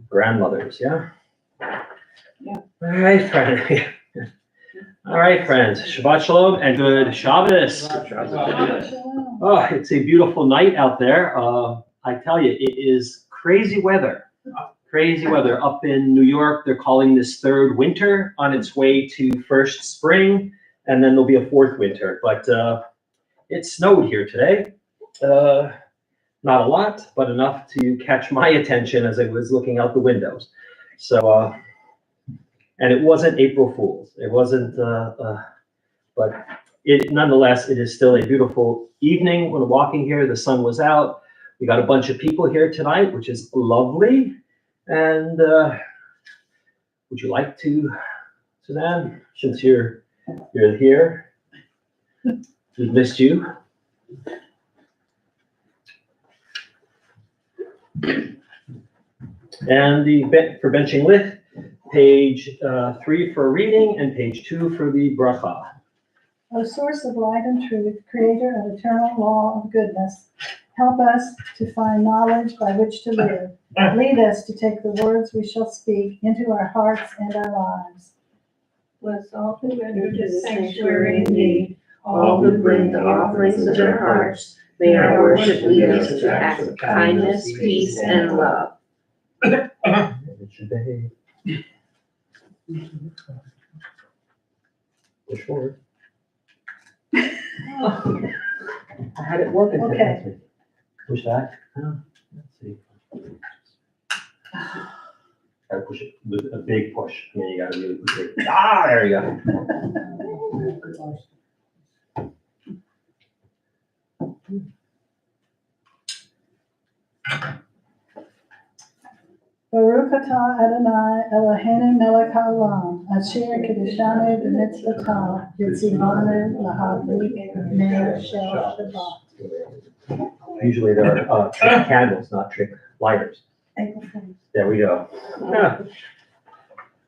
Grandmothers, yeah? Yeah. All right, friends. All right, friends. Shabbat Shalom and good Shabbos. Oh, it's a beautiful night out there. I tell you, it is crazy weather. Crazy weather up in New York. They're calling this third winter on its way to first spring, and then there'll be a fourth winter. But it snowed here today. Not a lot, but enough to catch my attention as I was looking out the windows. So, and it wasn't April Fool's. It wasn't, but nonetheless, it is still a beautiful evening. When walking here, the sun was out. We got a bunch of people here tonight, which is lovely. And would you like to, Suzanne, since you're here, we've missed you. And for benching lit, page 3 for reading and page 2 for the bracha. O source of light and truth, creator of eternal law of goodness, help us to find knowledge by which to live. Lead us to take the words we shall speak into our hearts and our lives. Bless all who enter the sanctuary in thee, all who bring the offerings of their hearts. May our worship lead us to acts of kindness, peace, and love. Push forward. I had it working. Okay. Push back. Let's see. Gotta push it with a big push. I mean, you gotta really push it. There you go. Baruch atah Adonai Eloheinu melech haolam, asher kiddushanu b'mitzvotah, v'tzivanu lahadlik ner shel Shabbat. Usually there are trick candles, not trick lighters. There we go. Yeah.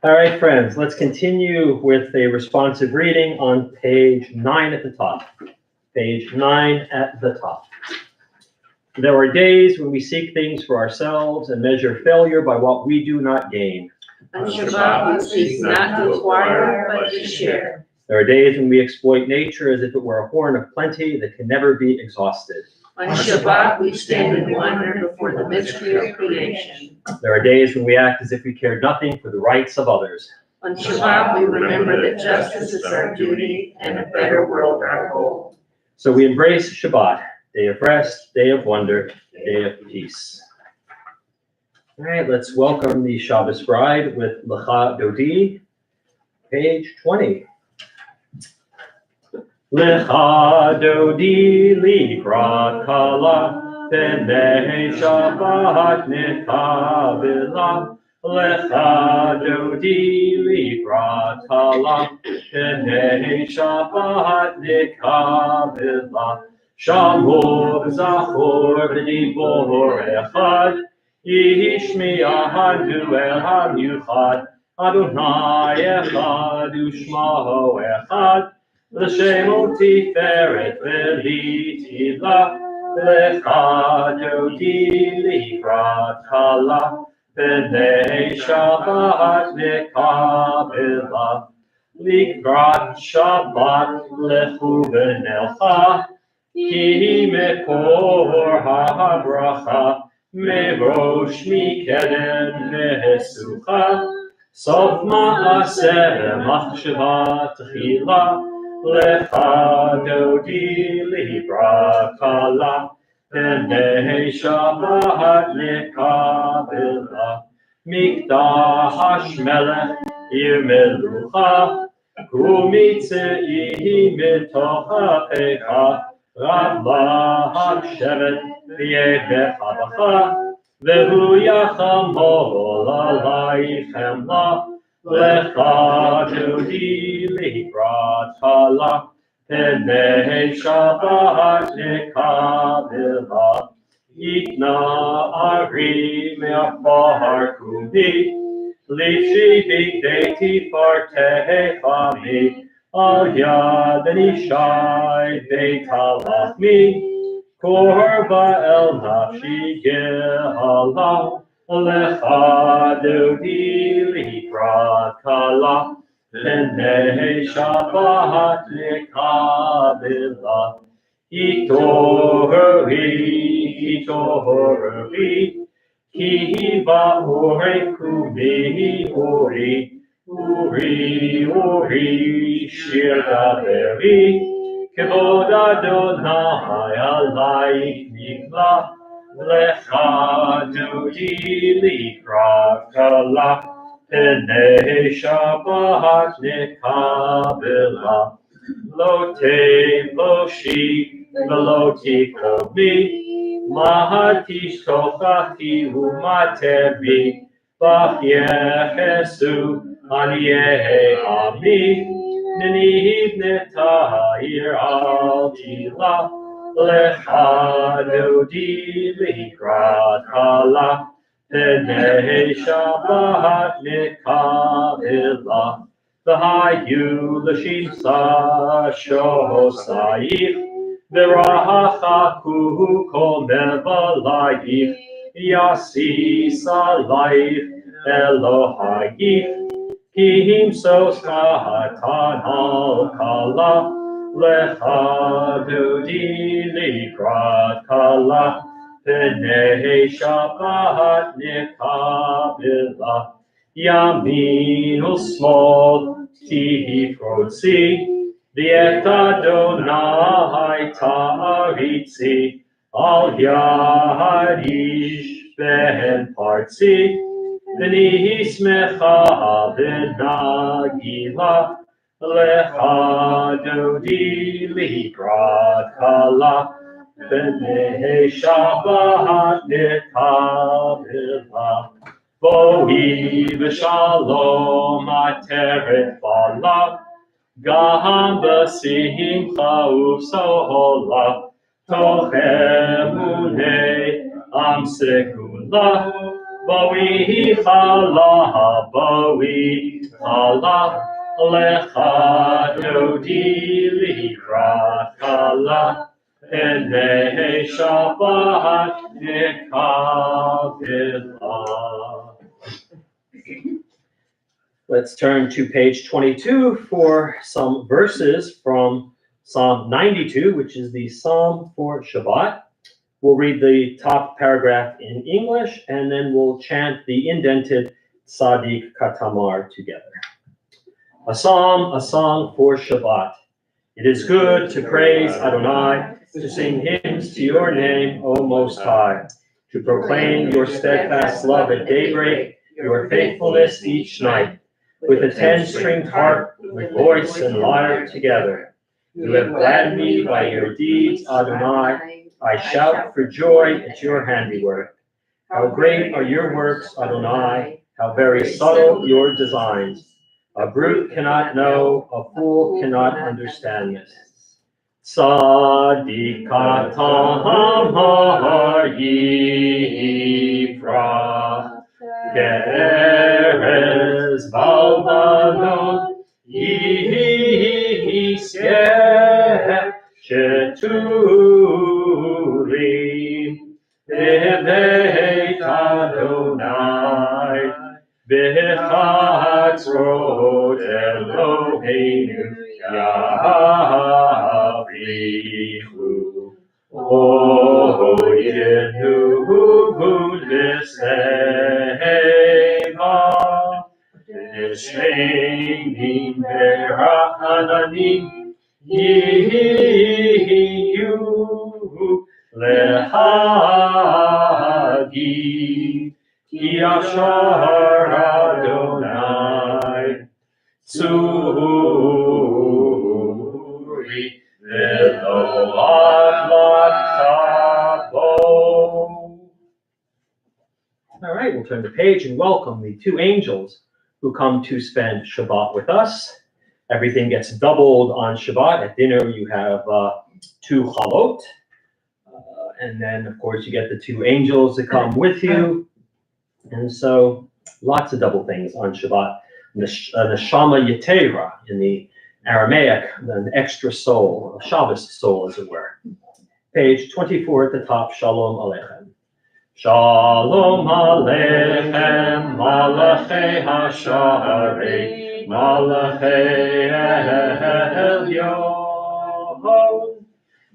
All right, friends, let's continue with a responsive reading on page 9 at the top. Page 9 at the top. There are days when we seek things for ourselves and measure failure by what we do not gain. On Shabbat we seek not to acquire, but to share. There are days when we exploit nature as if it were a horn of plenty that can never be exhausted. On Shabbat we stand in wonder before the mystery of creation. There are days when we act as if we care nothing for the rights of others. On Shabbat we remember that justice is our duty and a better world our goal. So we embrace Shabbat, day of rest, day of wonder, day of peace. All right, let's welcome the Shabbos bride with Lecha Dodi, page 20. Lecha Dodi likrat kala, b'nei Shabbat nikabela. Lecha Dodi likrat kala, b'nei Shabbat nikabela. Shamor zachor v'dibor echad, yishmi'ahanu el hamiuchad, Adonai echad u'shmaho echad, l'shemo tiferet v'litila, lecha dodi likrat kala, b'nei Shabbat nikabela, likrat Shabbat lechu v'nelcha, Ki mekor ha'bracha, merosh mikedem mehesucha, sof ma'aseh machshava tchila, lecha dodi libra kala, b'nei Shabbat nekabela, mikdash melech yimelucha, u'mitzei mitoch ha'pecha, Rabba Hashevet v'yedech habacha, v'hu yachamol alaychem la, lecha dodi librat hala, b'nei Shabbat nekabela, yitna ari me'afar kumi, lishi b'gdei tifartei chami, Al yad nishai beit halachmi, Korba el nafshi gehala, lecha dodi likrat kala, Pnei Shabbat lekabela. Itorhi, ki ba'orei kumi uri, shir daveri, kevod Adonai alayich nikla, lecha dodi likrat kala, Pnei Shabbat nekabela. Lo te lo shi v'lo tikomi, mahati shokachti umatevi, v'yechesu aniyeh ami, neniv netahir al tila, lecha dodi likrat kala, Pnei Shabbat nekabela. V'hayu l'shimsa shosayich, v'rachaku kol mevalayich, yasis alayich Elohayich, ki himsos katan al kala, lecha dodi likrat kala, Pnei Shabbat nekabela. Yamin u'smol tifrotzi, v'et Adonai ta'aritzi, al yadish ben partzi, v'nismecha v'nagila, lecha dodi likrat kala, Pnei Shabbat nekabela. Bohi v'shalom ateret bala, gam b'simcha u'sohola, toch emunei am segula, bohi chala, lecha dodi likrat kala, Pnei Shabbat nekabela. Let's turn to page 22 for some verses from Psalm 92, which is the Psalm for Shabbat. We'll read the top paragraph in English, and then we'll chant the indented Tzadik Katamar together. A song for Shabbat. It is good to praise Adonai, to sing hymns to your name, O Most High, to proclaim your steadfast love at daybreak, your faithfulness each night, with a 10-stringed harp, with voice and lyre together. You have gladdened me by your deeds, Adonai. I shout for joy at your handiwork. How great are your works, Adonai, how very subtle your designs. A brute cannot know, a fool cannot understand this. Tzadik katam ha'yifra, ke'erez baldanon, yiskeh sheturim, b'beit Adonai, b'chatzrot Eloheinu yavrichu, oyenu l'seva, v'sheinim v'ra'ananim yiyu lehagi, ki yashar Adonai tzuri v'lo adlatabo. All right, we'll turn the page and welcome the two angels who come to spend Shabbat with us. Everything gets doubled on Shabbat. At dinner, you have 2 chalot. And then, of course, you get the 2 angels that come with you. And so, lots of double things on Shabbat. Neshama Yetera in the Aramaic, an extra soul, a Shabbos soul, as it were. Page 24 at the top, Shalom Aleichem. Shalom Aleichem, Malachei HaSharei, Malachei Elyon,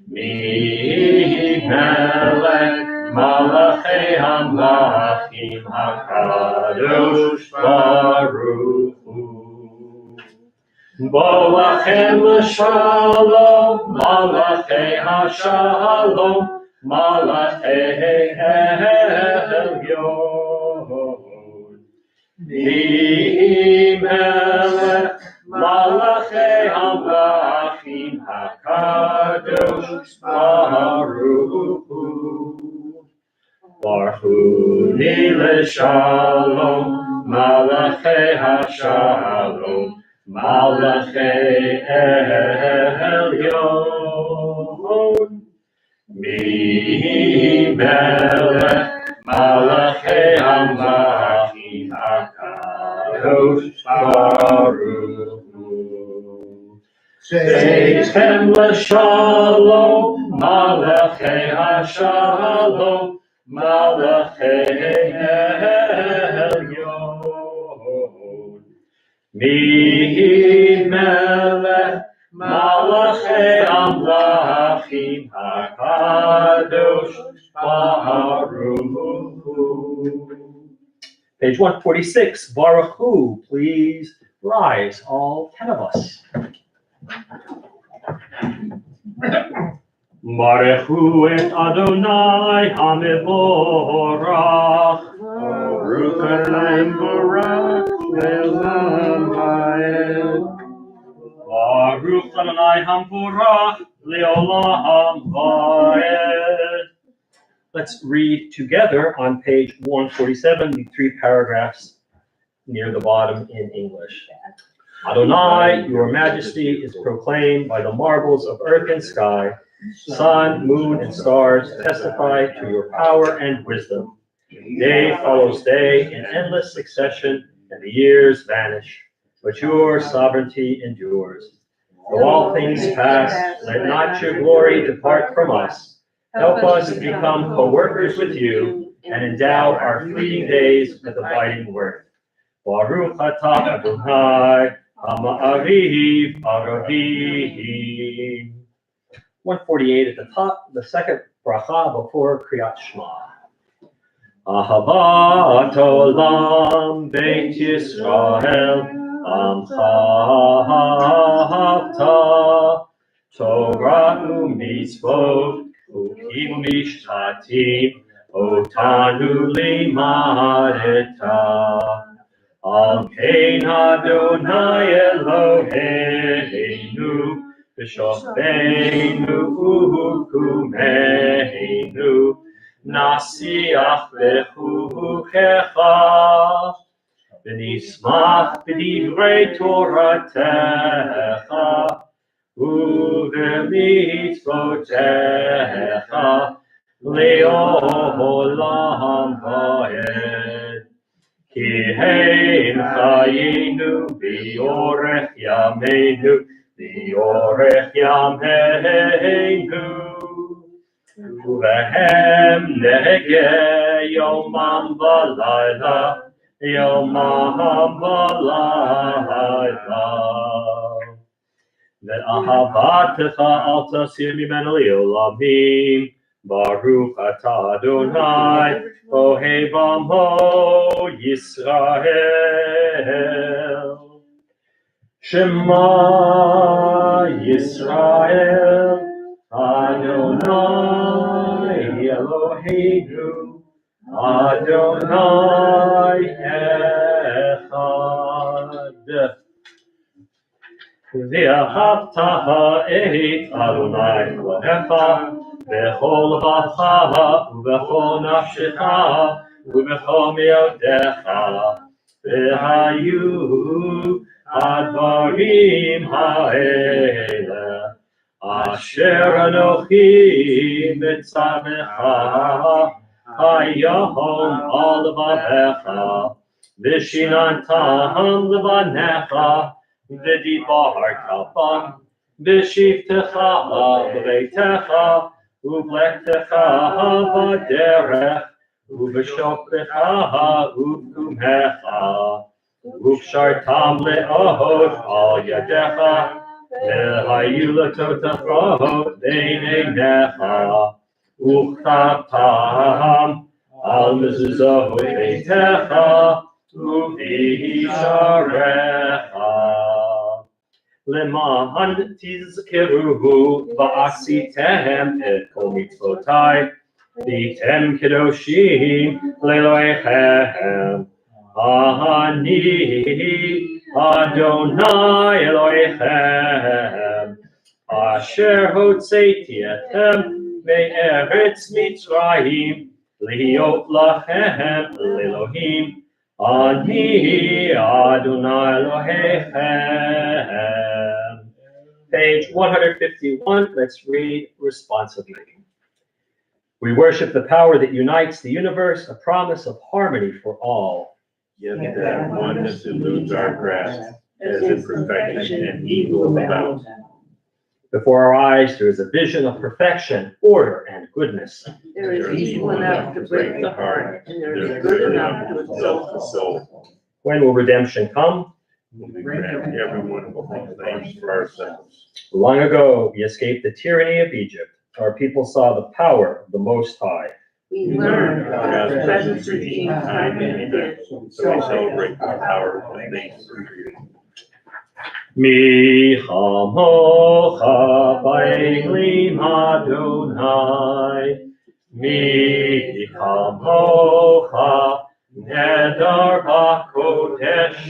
Mi-Melech, Malachei HaMlachim, HaKadosh Baruch Hu. Bo lachem l'shalom, Malachei HaShalom, Malachei Elyon. Mi-Melech, Malachei HaMlachim, HaKadosh Baruch Hu. Barchuni l'shalom, Malachei HaShalom, Malachei Elyon. Mi-Melech, Malachei HaMlachim, HaKadosh Baruch Hu. Seichem l'shalom, Malachei HaShalom, Malachei Elyon. Mi-Melech, Malachei HaMlachim, HaKadosh Baruch Hu. Page 146, Baruch Hu, please rise, all 10 of us. Baruch Hu et Adonai HaMevorach, Baruch Adonai Baruch Le'olam Va'ed. Baruch Adonai HaMevorach Le'olam Va'ed. Let's read together on page 147, the 3 paragraphs near the bottom in English. Adonai, your majesty is proclaimed by the marvels of earth and sky. Sun, moon, and stars testify to your power and wisdom. Day follows day in endless succession, and the years vanish, but your sovereignty endures. Though all things pass, let not your glory depart from us. Help us become co-workers with you, and endow our fleeting days with abiding worth. Baruch atah Adonai, Ha'ma'ariv Aravim. 148 at the top, the second bracha before Kriyat Shema. Ahavat olam Beit Yisrael, Amcha ahavta, Torah u'mitzvot, u'kim u'mishpatim, otanu limadeta. Al kein Adonai Eloheinu, B'shofteinu u'hukumeinu, Nasiach b'chukecha, V'nismach b'divrei Toratecha, u'v'mitzvotecha, le'olam va'ed. Ki hein chayinu v'yorech yameinu, v'yorech yameinu. Uvehem nege yomam v'layla, yomam v'layla. Ve'ahavatecha al tasir mimenu li'olamim. Baruch atah Adonai, Ohei B'amo Yisrael. Shema Yisrael, Adonai Eloheinu, Adonai Echad. V'ahavta ha'et Adonai Elohecha, B'chol levacha, u'b'chol nafshecha, u'b'chol me'odecha, v'hayu advarim ha'ele, asher anochi mitzavecha, hayom al levavecha, v'shinantam levanecha, v'dibarta bam, v'shivtecha b'beitecha, ובלכתך בדרך, ובשוכבך ובקומך, ופשרתם לאהוב על ידך, והיו לטוטפות בין עיניך, וכתבתם על מזוזות ביתך, ובשעריך. למען תזכרו ועשיתם את כל מצוותיי, והייתם קדושים לאלוהיכם. אני אדוני אלוהיכם, אשר הוצאתי אתכם מארץ מצרים, להיות לכם לאלוהים. אני אדוני אלוהיכם. Page 151, let's read responsibly. We worship the power that unites the universe, a promise of harmony for all. Yet that oneness eludes our grasp, as imperfection and evil abound. Before our eyes, there is a vision of perfection, order, and goodness. There is evil enough to break the heart, and there is good enough to exalt the soul. When will redemption come? We grant everyone will hold things for ourselves. Long ago, we escaped the tyranny of Egypt. Our people saw the power of the Most High. We learn God's presence redeems time and again. So we celebrate the power of things for freedom. Mi chamocha ba'elim Adonai, mi chamocha nedar ba'kodesh,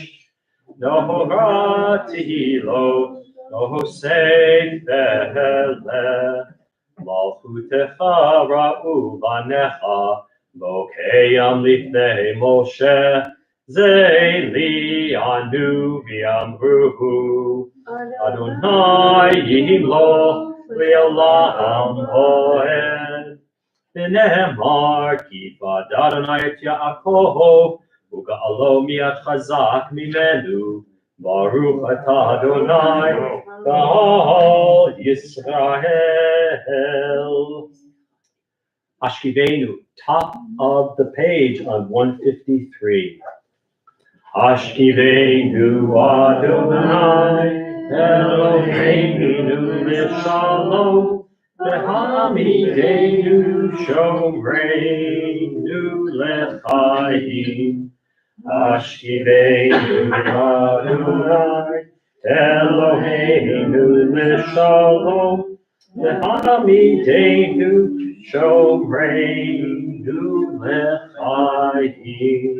nohorati lo, nohosei malchutecha ra'u banecha, bokeyam lifnei Moshe, Zeli anu v'amruhu, Adonai yimloch le'olam oed. V'nehemar ki ba'ad Adonai et Yaakov, u'ga'alo mi'ad chazak mimenu, Baruch atah Adonai ba'al Yisrael. Ashkivenu, top of the page on 153. Ashkivenu Adonai Eloheinu l'shalom, v'hamidenu shomreinu l'chaim. Ashkivenu Adonai Eloheinu l'shalom, v'hamidenu shomreinu l'chaim.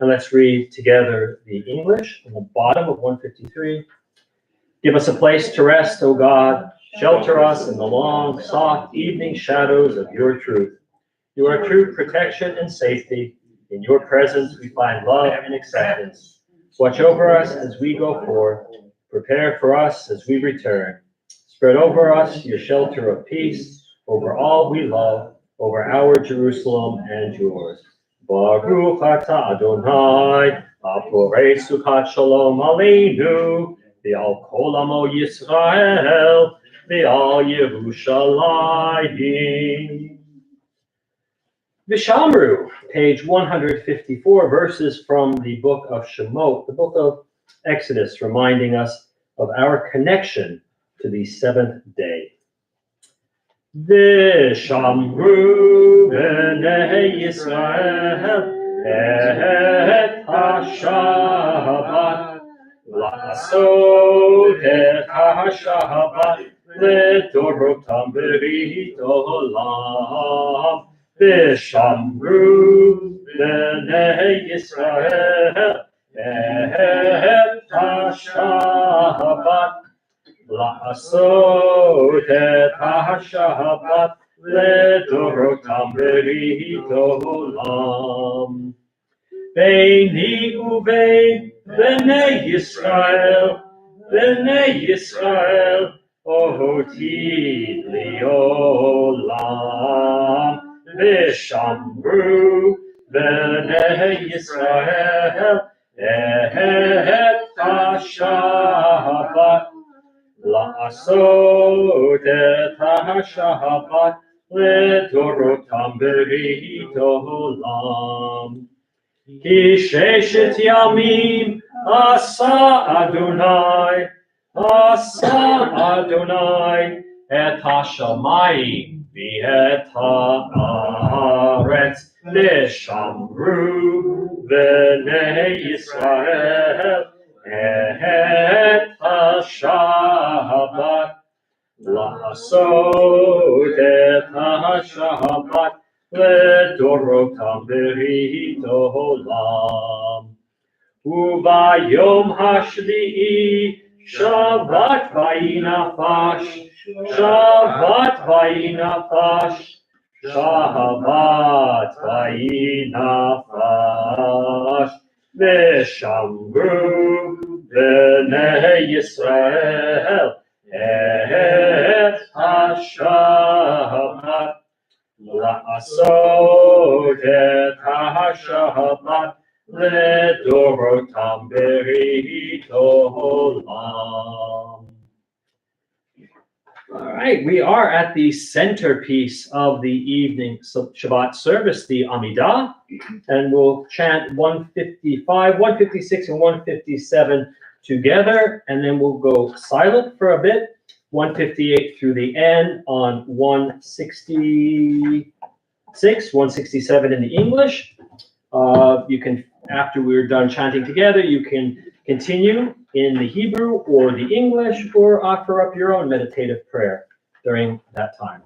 And let's read together the English on the bottom of 153. Give us a place to rest, O God. Shelter us in the long, soft evening shadows of your truth. You are true protection and safety. In your presence we find love and acceptance. Watch over us as we go forth. Prepare for us as we return. Spread over us your shelter of peace, over all we love, over our Jerusalem and yours. Baruch atah Adonai, aporei sukat shalom aleinu, v'al kol amo Yisrael, v'al Yerushalayim. Vishamru, page 154, verses from the book of Shemot, the book of Exodus, reminding us of our connection to the seventh day. Vishamru b'nei Yisrael et ha-Shabbat, la'asot et ha-Shabbat le'dorotam b'rit olam. Vishamru b'nei Yisrael et ha-Shabbat, la'asot et ha-Shabbat le'dorotam b'rit olam. Beini uvein b'nei Yisrael, oti li'olam. Vishamru b'nei Yisrael et ha-Shabbat, la'asot et ha-Shabbat לדורותם ברית עולם. כי ששת ימים עשה אדוני את השמיים ואת הארץ, ושמרו בני ישראל את השבת, לעשות את השבת לדורותם ברית עולם. וביום השביעי שבת ויהי נפש, שבת ויהי נפש, שבת ויהי נפש, ושמרו בני ישראל את השבת, לעשות את השבת לדורותם ברית עולם. All right, we are at the centerpiece of the evening Shabbat service, the Amidah, and we'll chant 155, 156, and 157 together, and then we'll go silent for a bit, 158 through the end on 166, 167 in the English. You can, after we're done chanting together, you can continue in the Hebrew or the English, or offer up your own meditative prayer during that time.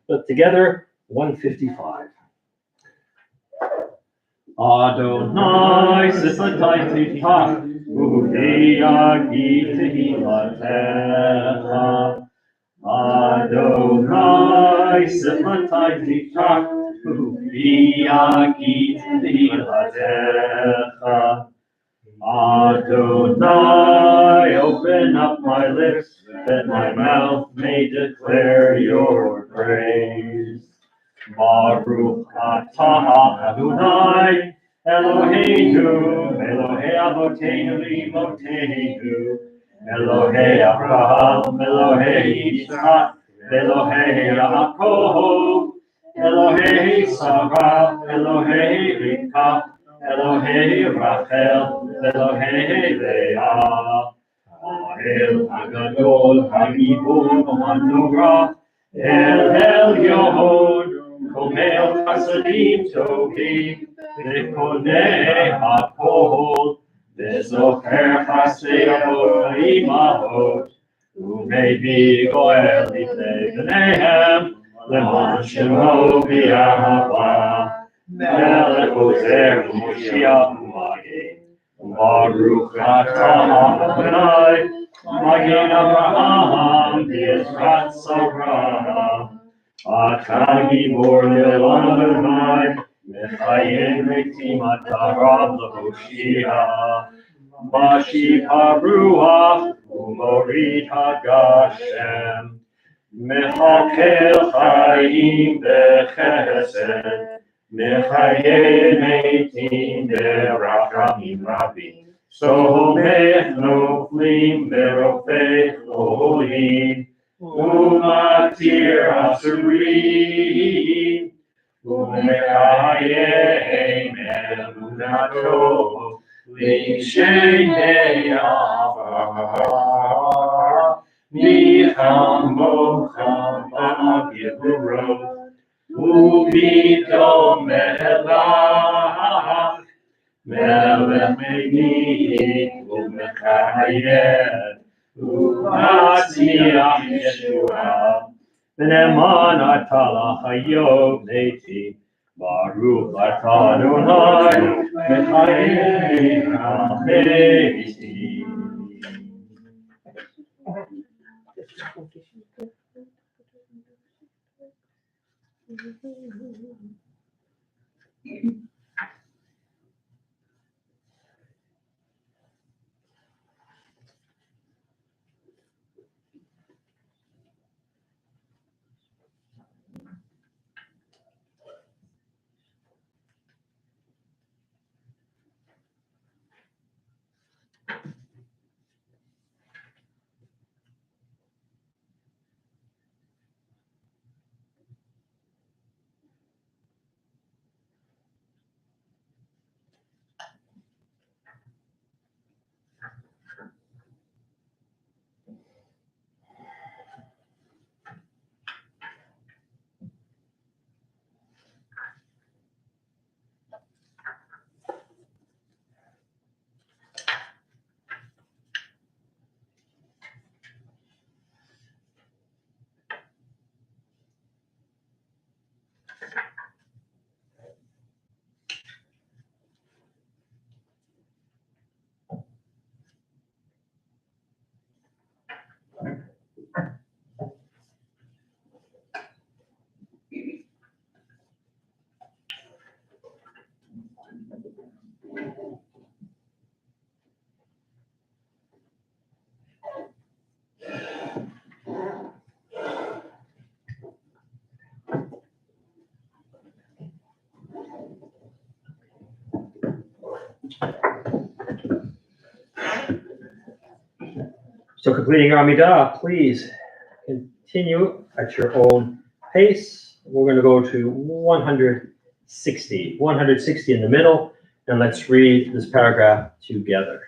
But together, 155. Adonai sifatai tifach, u'viyagi tehilatecha. Adonai sifatai tifach, u'viyagi tehilatecha. Adonai, open up my lips, that my mouth may declare your praise. Baruch atah Adonai, Eloheinu, Elohei Avoteinu Imotenu, Elohei Abraham, Elohei Yitzchak, Elohei Yaakov, Elohei Sarah, Elohei Rivka, Elohei Rachel, Elohei Leah, El Hagadol, Hagibor, Hanurah, El Elyon, Komel Chasadim Tovim, Vekonei HaKol, Vezocher Chasei Avot Ha'imahot, Umevi Goel Lifnei B'neihem, Leman Shemo V'Yahava. Melech Ozer Moshiach U'Magin, Baruch atah Adonai, Magin Avraham v'Yizrat Sarah. Atah Gibor Le'olam Adonai, Mechayen Metim Atah Rab L'Hoshia. Mashiach HaRuach U'Morid HaGashem, Mechakel Chaim B'Chesed, Mechaye Meitim Berachamim Rabim, Somech Noflim Berofech Olim, Umatir Asurim, Umechaye Emunato, L'Shenei Avar, Micham Mocham Ba'agivurot, Uvidom Melech, Melech Me'id, U'Mechayed, U'Matziach Yeshua, V'ne'eman atah l'chayot leiti, Baruch atah Adonai, Mechayed ha'metim. completing your Amidah, please continue at your own pace. We're going to go to 160 in the middle, and let's read this paragraph together.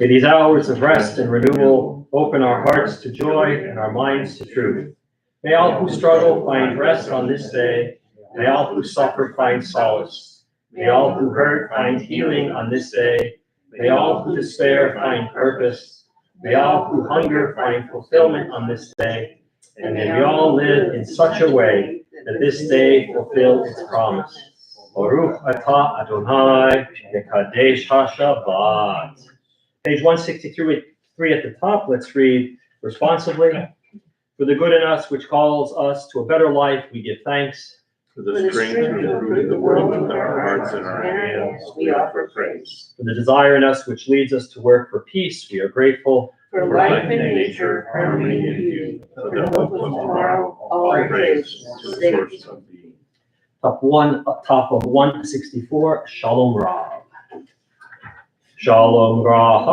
May these hours of rest and renewal open our hearts to joy and our minds to truth. May all who struggle find rest on this day. May all who suffer find solace. May all who hurt find healing on this day. May all who despair find purpose. May all who hunger find fulfillment on this day. And may we all live in such a way that this day fulfill its promise. Baruch atah Adonai mekadesh haShabbat. Page 163 at the top. Let's read responsibly. For the good in us which calls us to a better life, we give thanks. For the strength to improve the world with our hearts and our hands, we offer praise. For the desire in us which leads us to work for peace, we are grateful. For life and nature, harmony and beauty, for the hope of tomorrow, all praise to the source of being. Top of 164, Shalom Rav. Shalom Rav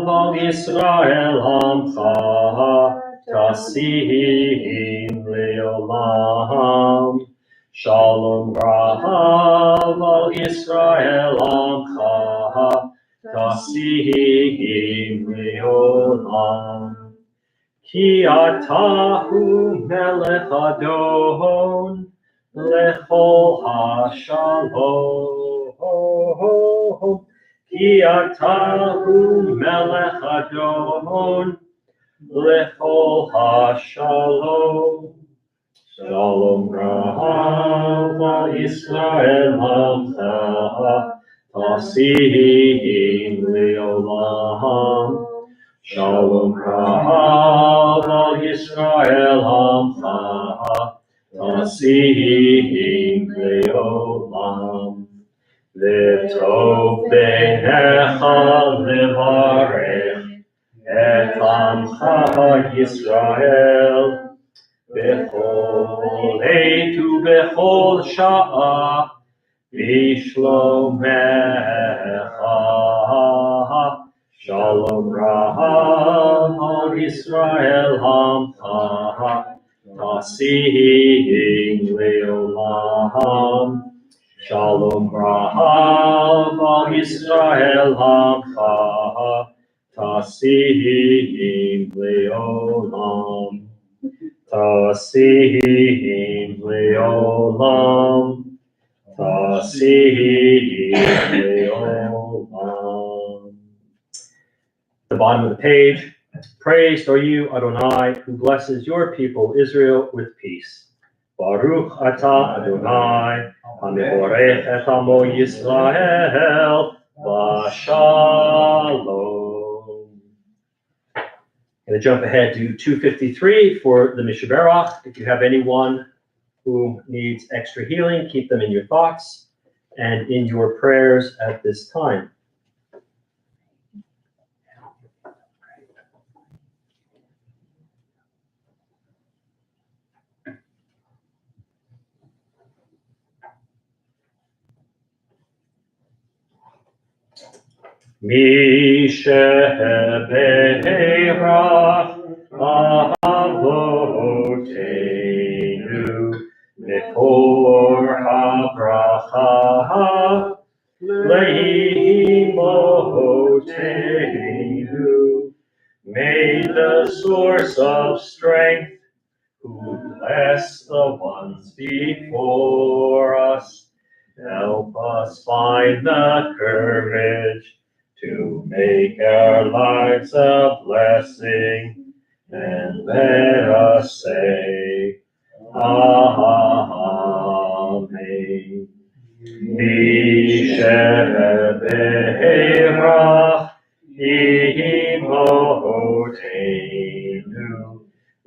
al Yisrael Amcha, Tasihim Leolam. Shalom Rav al Yisrael Amcha, Tasihim Leolam. Ki atahu melech Adon, lechol hashalom. Ki atahu melech Adon, lechol hashalom. Shalom Rav al Yisrael Amcha, Tasihim Leolam. Shalom Rav al Yisrael Amcha, Tasihim Leolam. V'tov beinecha levarech et Amcha Yisrael bechol עת ובכל שעה בשלומך. Shalom Rav al Yisrael Amcha, Tasihim Leolam. Shalom Rav al Yisrael Amcha, Tasihim Leolam. Tasihim Leolam. Tasihim Leolam. The bottom of the page. Praised are you, Adonai, who blesses your people Israel with peace. Baruch atah Adonai, hamechorech et amo Yisrael v'shalom. I'm going to jump ahead to 253 for the Mishaberach. If you have anyone who needs extra healing, keep them in your thoughts and in your prayers at this time. Mishaberach Avoteinu Mekor habracha Leimotenu. May the source of strength, who bless the ones before us, help us find the courage to make our lives a blessing, and let us say, Amen. Mishaberach Imotenu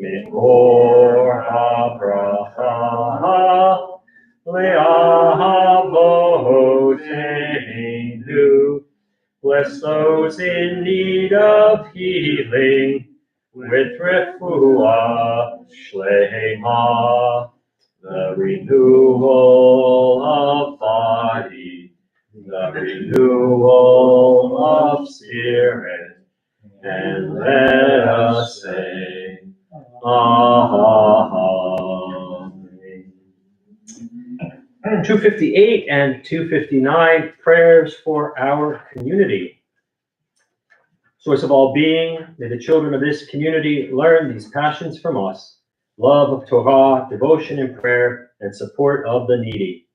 Mikor habracha Le'avotenu. Bless those in need of healing with refuah shlema, the renewal of body, the renewal of spirit, and let 258 and 259, prayers for our community. Source of all being, may the children of this community learn these passions from us: love of Torah, devotion and prayer, and support of the needy.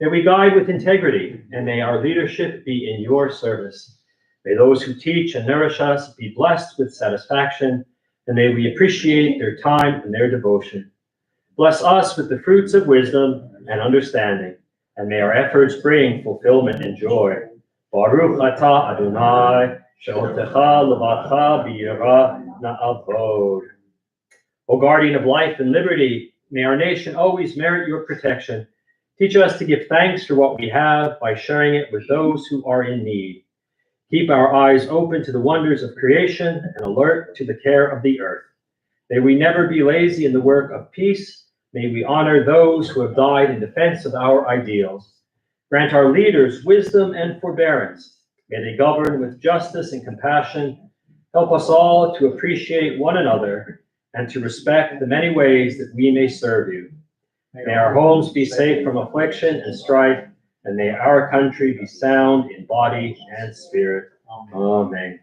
May we guide with integrity, and may our leadership be in your service. May those who teach and nourish us be blessed with satisfaction, and may we appreciate their time and their devotion. Bless us with the fruits of wisdom and understanding, and may our efforts bring fulfillment and joy. Baruch atah Adonai, she'otecha levacha b'yirah na'avod. O guardian of life and liberty, may our nation always merit your protection. Teach us to give thanks for what we have by sharing it with those who are in need. Keep our eyes open to the wonders of creation and alert to the care of the earth. May we never be lazy in the work of peace. May we honor those who have died in defense of our ideals. Grant our leaders wisdom and forbearance. May they govern with justice and compassion. Help us all to appreciate one another and to respect the many ways that we may serve you. May our homes be safe from affliction and strife, and may our country be sound in body and spirit. Amen.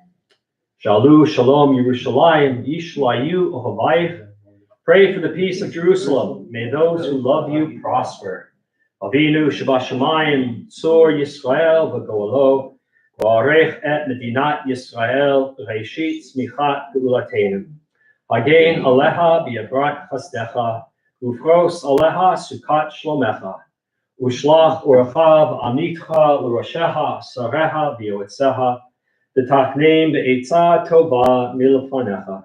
Shalu Shalom Yerushalayim Yishlayu Ohavayich. Pray for the peace of Jerusalem. May those who love you prosper. Avinu Shabashamayim Tzor Yisrael V'Goalo V'Arech Et Medinat Yisrael Reishit Smichat Geulatenu. Hagein Aleha B'Yavrat Chasdecha Ufros Aleha Sukat Shlomecha. Ushlach Orachav Amitcha L'Roshecha Sareha V'Yoetzeha V'Tachneim Be'etzah Tova Milfanecha.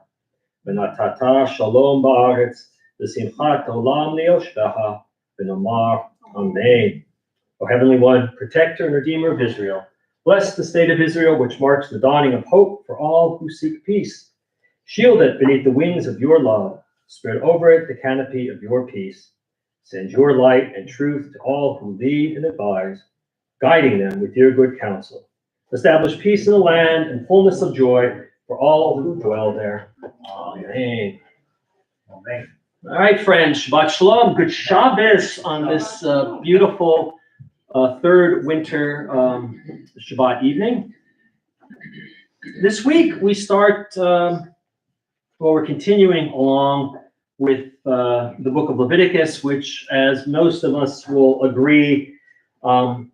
V'natata Shalom Ba'aretz V'Simchat Olam Liyoshbecha V'Nomar Amen. O Heavenly One, Protector and Redeemer of Israel, bless the state of Israel, which marks the dawning of hope for all who seek peace. Shield it beneath the wings of your love. Spread over it the canopy of your peace. Send your light and truth to all who lead and advise, guiding them with your good counsel. Establish peace in the land and fullness of joy for all who dwell there. Amen. Amen. All right, friends, Shabbat Shalom. Good Shabbos on this beautiful third winter Shabbat evening. This week we start, we're continuing along with the book of Leviticus, which, as most of us will agree,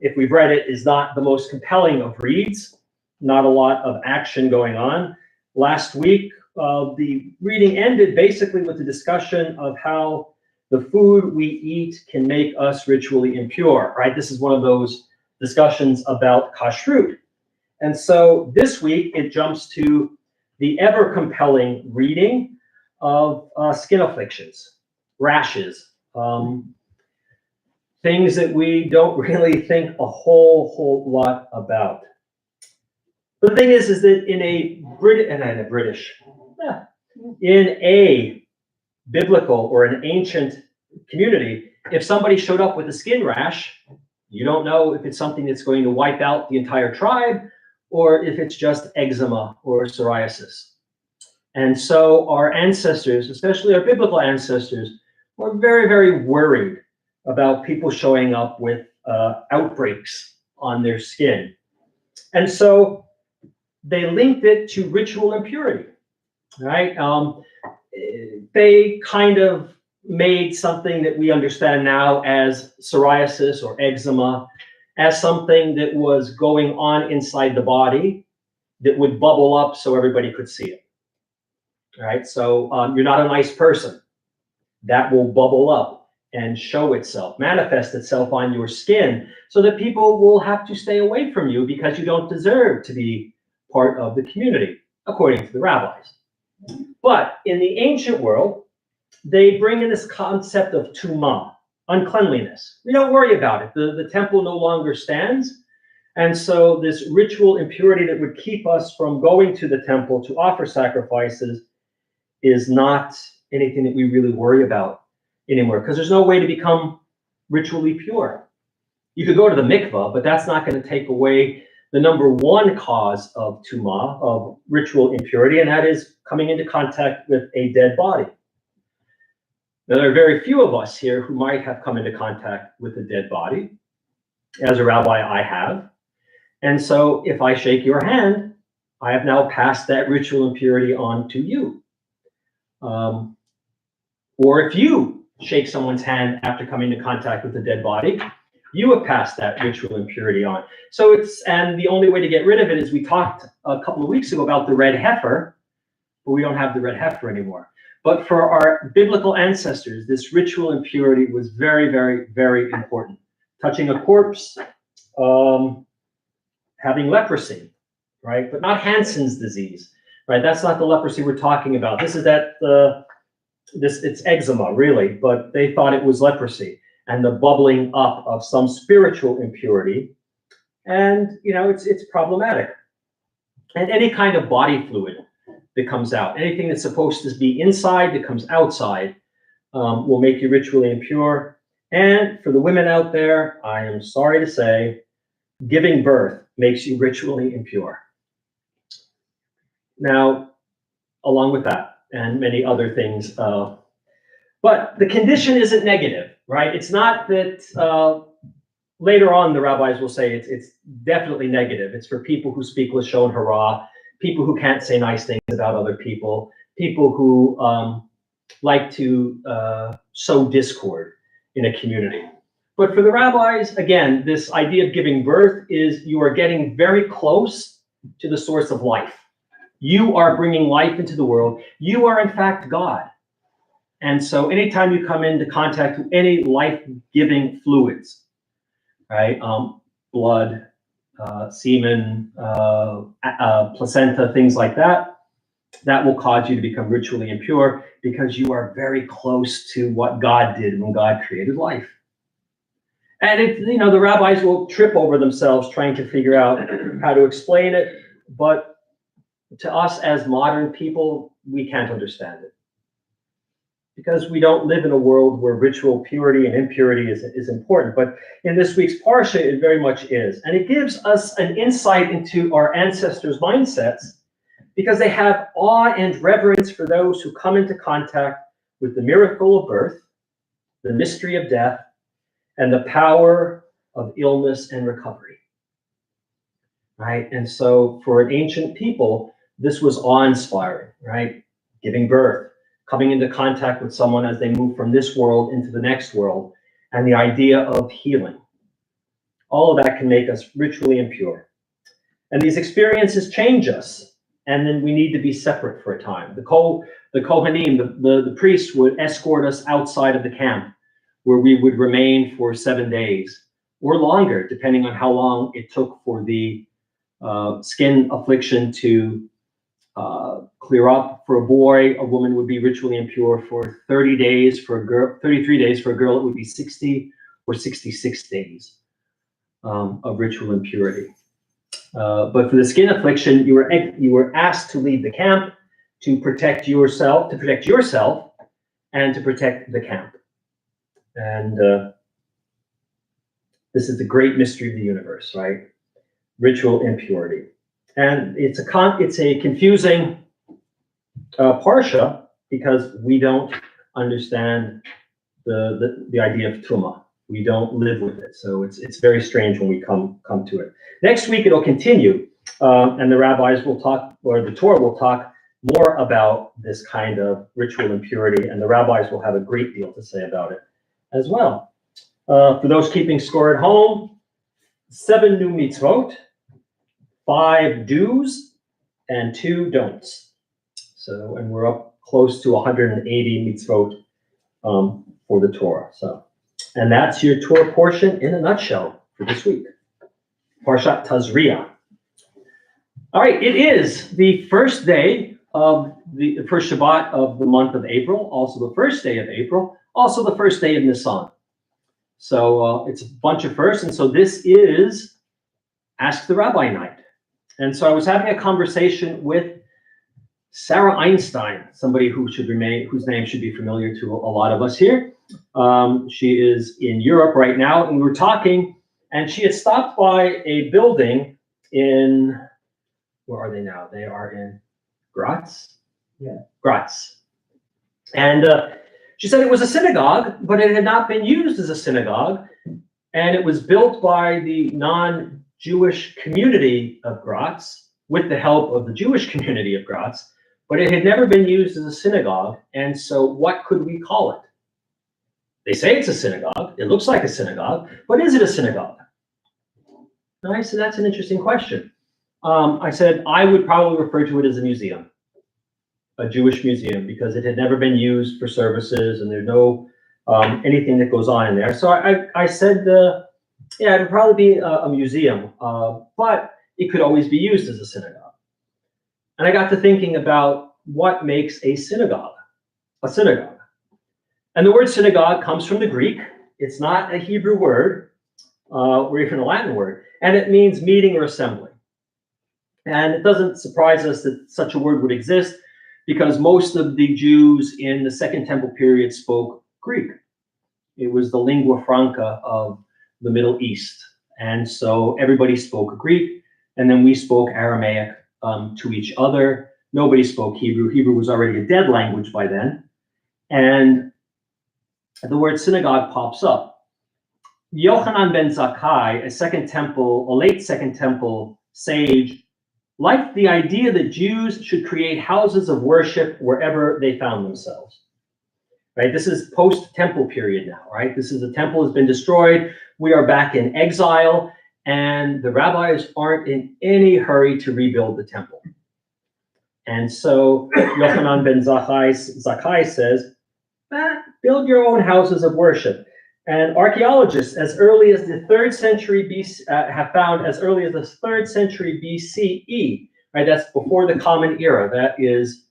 if we've read it, is not the most compelling of reads. Not a lot of action going on. Last week, the reading ended basically with the discussion of how the food we eat can make us ritually impure, right? This is one of those discussions about kashrut. And so this week, it jumps to the ever compelling reading of skin afflictions, rashes, things that we don't really think a whole lot about. But the thing is that in a biblical or an ancient community, if somebody showed up with a skin rash, you don't know if it's something that's going to wipe out the entire tribe or if it's just eczema or psoriasis. And so our ancestors, especially our biblical ancestors, were very, very worried about people showing up with outbreaks on their skin. And so they linked it to ritual impurity, right? They kind of made something that we understand now as psoriasis or eczema as something that was going on inside the body that would bubble up so everybody could see it. All right, so you're not a nice person. That will bubble up and show itself, manifest itself on your skin so that people will have to stay away from you because you don't deserve to be part of the community, according to the rabbis. But in the ancient world, they bring in this concept of tumah, uncleanliness. We don't worry about it. The temple no longer stands. And so this ritual impurity that would keep us from going to the temple to offer sacrifices is not anything that we really worry about anymore, because there's no way to become ritually pure. You could go to the mikvah, but that's not going to take away the number one cause of tumah, of ritual impurity, and that is coming into contact with a dead body. Now, there are very few of us here who might have come into contact with a dead body. As a rabbi, I have. And so if I shake your hand, I have now passed that ritual impurity on to you. Or if you shake someone's hand after coming into contact with a dead body, you have passed that ritual impurity on. So and the only way to get rid of it is, we talked a couple of weeks ago about the red heifer, but we don't have the red heifer anymore. But for our biblical ancestors, this ritual impurity was very, very, very important. Touching a corpse, having leprosy, right? But not Hansen's disease, right? That's not the leprosy we're talking about. This is it's eczema, really, but they thought it was leprosy and the bubbling up of some spiritual impurity. And, it's problematic. And any kind of body fluid that comes out, anything that's supposed to be inside that comes outside, will make you ritually impure. And for the women out there, I am sorry to say, giving birth makes you ritually impure. Now, along with that, and many other things, but the condition isn't negative, right? It's not that later on the rabbis will say it's definitely negative. It's for people who speak Lashon Hara, people who can't say nice things about other people, people who like to sow discord in a community. But for the rabbis, again, this idea of giving birth is you are getting very close to the source of life. You are bringing life into the world. You are, in fact, God. And so anytime you come into contact with any life-giving fluids, right, blood, semen, placenta, things like that, that will cause you to become ritually impure, because you are very close to what God did when God created life. And the rabbis will trip over themselves trying to figure out how to explain it, but to us as modern people, we can't understand it, because we don't live in a world where ritual purity and impurity is important. But in this week's Parsha, it very much is. And it gives us an insight into our ancestors' mindsets, because they have awe and reverence for those who come into contact with the miracle of birth, the mystery of death, and the power of illness and recovery. Right? And so for an ancient people, this was awe-inspiring, right? Giving birth, coming into contact with someone as they move from this world into the next world, and the idea of healing. All of that can make us ritually impure. And these experiences change us, and then we need to be separate for a time. The Kohanim, the priests, would escort us outside of the camp, where we would remain for 7 days, or longer, depending on how long it took for the skin affliction to clear up. For a boy, a woman would be ritually impure for 30 days. For a girl, 33 days. For a girl, it would be 60 or 66 days of ritual impurity. But for the skin affliction, you were asked to leave the camp to protect yourself, and to protect the camp. And this is the great mystery of the universe, right? Ritual impurity. And it's a confusing parsha, because we don't understand the idea of tumah. We don't live with it, so it's very strange when we come to it. Next week it'll continue, and the rabbis will talk, or the Torah will talk more about this kind of ritual impurity, and the rabbis will have a great deal to say about it as well. For those keeping score at home, 7 new mitzvot, 5 do's, and 2 don'ts. So, and we're up close to 180 mitzvot for the Torah. So, and that's your Torah portion in a nutshell for this week. Parshat Tazria. All right, it is the first day of the first Shabbat of the month of April, also the first day of April, also the first day of Nisan. So it's a bunch of firsts, and so this is Ask the Rabbi Night. And so I was having a conversation with Sarah Einstein, somebody whose name should be familiar to a lot of us here. She is in Europe right now, and we were talking, and she had stopped by a building in, where are they now? They are in Graz? Yeah. Graz. And She said it was a synagogue, but it had not been used as a synagogue, and it was built by the non-Jewish community of Graz with the help of the Jewish community of Graz, but it had never been used as a synagogue, and so what could we call it? They say it's a synagogue, it looks like a synagogue, but is it a synagogue? And I said, that's an interesting question. I said, I would probably refer to it as a museum, a Jewish museum, because it had never been used for services and there's no anything that goes on in there. So I said, yeah, it would probably be a museum, but it could always be used as a synagogue. And I got to thinking about what makes a synagogue a synagogue. And the word synagogue comes from the Greek. It's not a Hebrew word or even a Latin word, and it means meeting or assembly. And it doesn't surprise us that such a word would exist because most of the Jews in the Second Temple period spoke Greek. It was the lingua franca of the Middle East. And so everybody spoke Greek, and then we spoke Aramaic to each other. Nobody spoke Hebrew. Hebrew was already a dead language by then. And the word synagogue pops up. Yochanan ben Zakkai, a late Second Temple sage, liked the idea that Jews should create houses of worship wherever they found themselves. Right? This is post-temple period now, right? The temple has been destroyed. We are back in exile, and the rabbis aren't in any hurry to rebuild the temple. And so Yochanan ben Zakkai says, build your own houses of worship. And archaeologists, as early as the 3rd century BC, have found as early as the 3rd century BCE, right? That's before the Common Era. That is,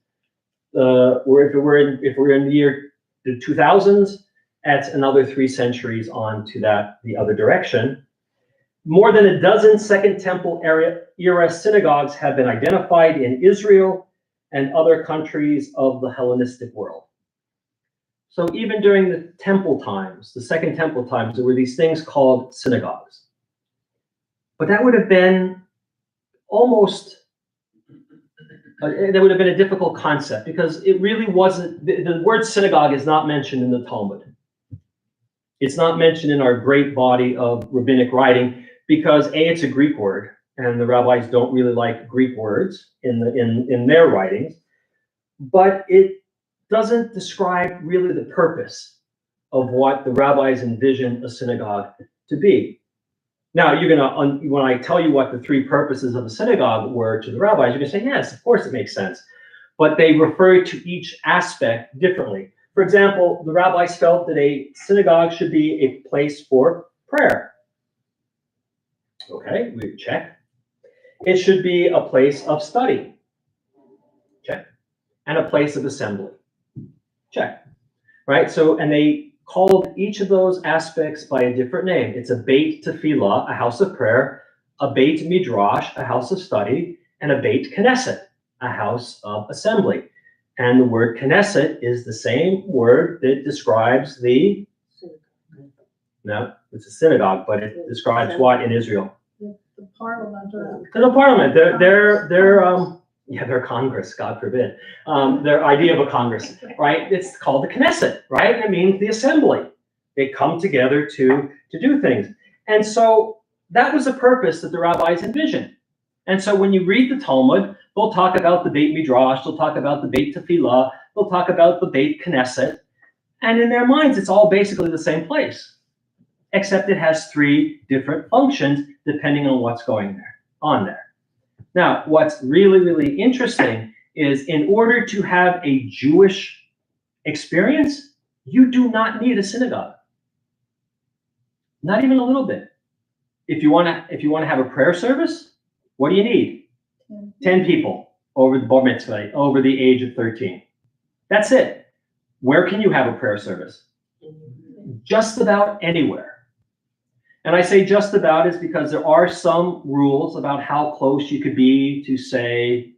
if we're in the year 2000s, that's another 3 centuries on to the other direction. More than a dozen Second Temple era synagogues have been identified in Israel and other countries of the Hellenistic world. So even during the temple times, the Second Temple times, there were these things called synagogues. But that would have been that would have been a difficult concept because it really wasn't, the word synagogue is not mentioned in the Talmud. It's not mentioned in our great body of rabbinic writing because it's a Greek word, and the rabbis don't really like Greek words in their writings, but it doesn't describe really the purpose of what the rabbis envisioned a synagogue to be. Now, when I tell you what the 3 purposes of a synagogue were to the rabbis, you're gonna say, yes, of course it makes sense. But they refer to each aspect differently. For example, the rabbis felt that a synagogue should be a place for prayer. Okay, we check. It should be a place of study. Check. And a place of assembly. Check, right? So, and they called each of those aspects by a different name. It's a Beit Tefillah, a house of prayer, a Beit Midrash, a house of study, and a Beit Knesset, a house of assembly. And the word Knesset is the same word that describes no, it's a synagogue, but it describes what in Israel? The parliament. The parliament, their Congress, God forbid, their idea of a Congress, right? It's called the Knesset, right? It means the assembly. They come together to do things. And so that was a purpose that the rabbis envisioned. And so when you read the Talmud, they'll talk about the Beit Midrash, they'll talk about the Beit Tefillah, they'll talk about the Beit Knesset. And in their minds, it's all basically the same place, except it has 3 different functions depending on what's going on there. Now, what's really, really interesting is in order to have a Jewish experience, you do not need a synagogue. Not even a little bit. If you want to have a prayer service, what do you need? 10 people over the bar mitzvah, over the age of 13. That's it. Where can you have a prayer service? Just about anywhere. And I say just about is because there are some rules about how close you could be to, say,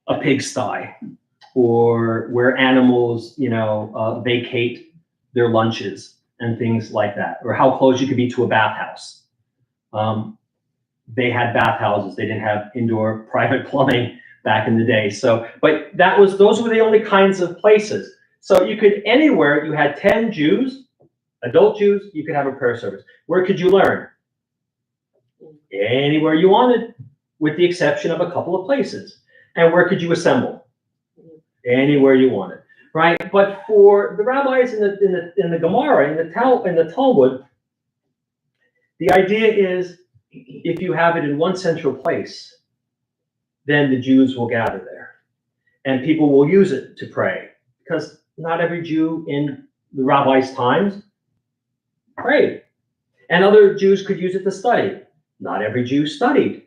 a pigsty or where animals, vacate their lunches and things like that, or how close you could be to a bathhouse. They had bathhouses. They didn't have indoor private plumbing back in the day. So, but those were the only kinds of places. So you could, anywhere you had 10 Jews, adult Jews, you could have a prayer service. Where could you learn? Anywhere you wanted, with the exception of a couple of places. And where could you assemble? Anywhere you wanted, right? But for the rabbis in the Gemara, in the Talmud, the idea is if you have it in one central place, then the Jews will gather there, and people will use it to pray, because not every Jew in the rabbi's times prayed, and other Jews could use it to study. Not every Jew studied.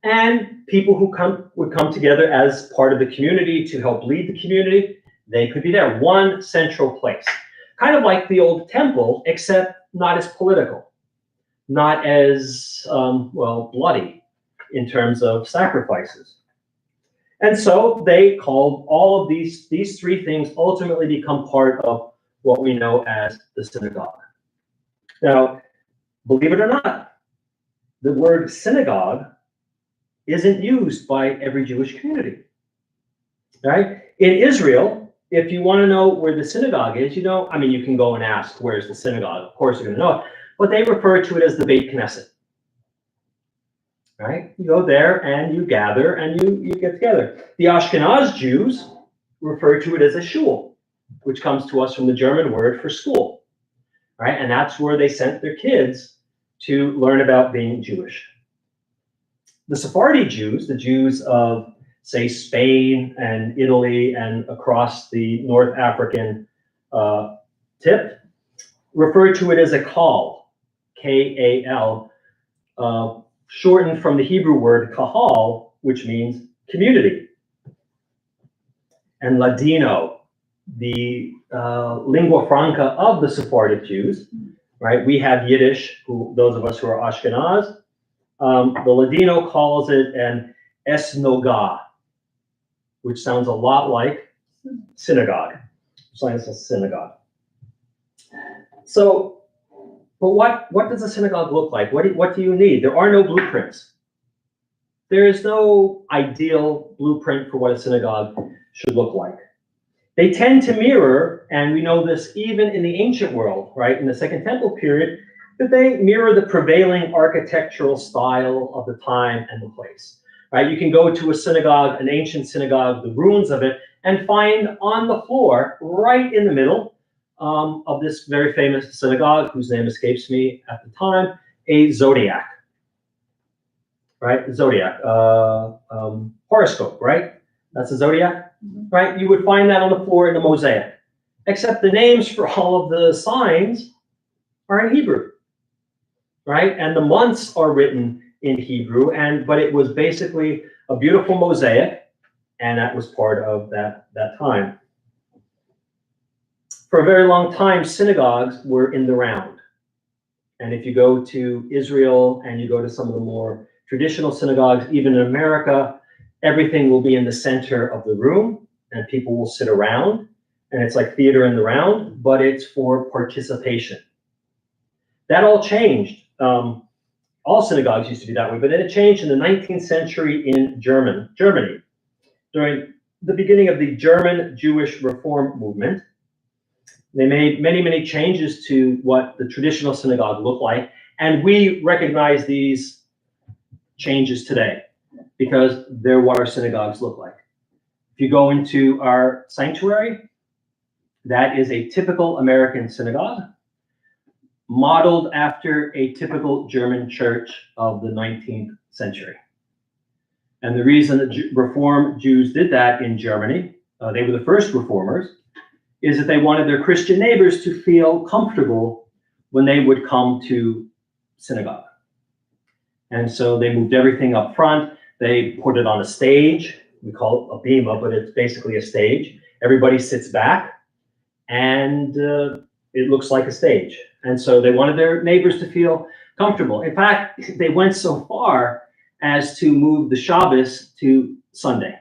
And people who would come together as part of the community to help lead the community, they could be there. One central place. Kind of like the old temple, except not as political, not as, bloody in terms of sacrifices. And so they called all of these three things ultimately become part of what we know as the synagogue. Now, believe it or not, the word synagogue isn't used by every Jewish community, right? In Israel, if you want to know where the synagogue is, you can go and ask, where's the synagogue? Of course, you're going to know it. But they refer to it as the Beit Knesset, right? You go there and you gather and you get together. The Ashkenaz Jews refer to it as a shul, which comes to us from the German word for school, right? And that's where they sent their kids to learn about being Jewish. The Sephardi Jews, the Jews of, say, Spain and Italy and across the North African tip, refer to it as a kal, K-A-L, shortened from the Hebrew word kahal, which means community. And Ladino, the lingua franca of the Sephardic Jews, right? We have Yiddish, those of us who are Ashkenaz. The Ladino calls it an esnoga, which sounds a lot like synagogue. It's a synagogue. So, but what does a synagogue look like? What do you need? There are no blueprints. There is no ideal blueprint for what a synagogue should look like. They tend to mirror, and we know this even in the ancient world, right? In the Second Temple period, that they mirror the prevailing architectural style of the time and the place, right? You can go to a synagogue, an ancient synagogue, the ruins of it, and find on the floor, right in the middle of this very famous synagogue, whose name escapes me at the time, a zodiac, right? Zodiac, horoscope, right? That's a zodiac, right? You would find that on the floor in a mosaic, except the names for all of the signs are in Hebrew, right? And the months are written in Hebrew, but it was basically a beautiful mosaic, and that was part of that time. For a very long time, synagogues were in the round. And if you go to Israel and you go to some of the more traditional synagogues, even in America, everything will be in the center of the room and people will sit around, and it's like theater in the round, but it's for participation. That all changed. All synagogues used to be that way, but then it changed in the 19th century in Germany, during the beginning of the German Jewish Reform movement. They made many, many changes to what the traditional synagogue looked like, and we recognize these changes today because they're what our synagogues look like. If you go into our sanctuary, that is a typical American synagogue, modeled after a typical German church of the 19th century. And the reason that Reform Jews did that in Germany, they were the first reformers, is that they wanted their Christian neighbors to feel comfortable when they would come to synagogue. And so they moved everything up front. They put it on a stage. We call it a bima, but it's basically a stage. Everybody sits back, and it looks like a stage. And so they wanted their neighbors to feel comfortable. In fact, they went so far as to move the Shabbos to Sunday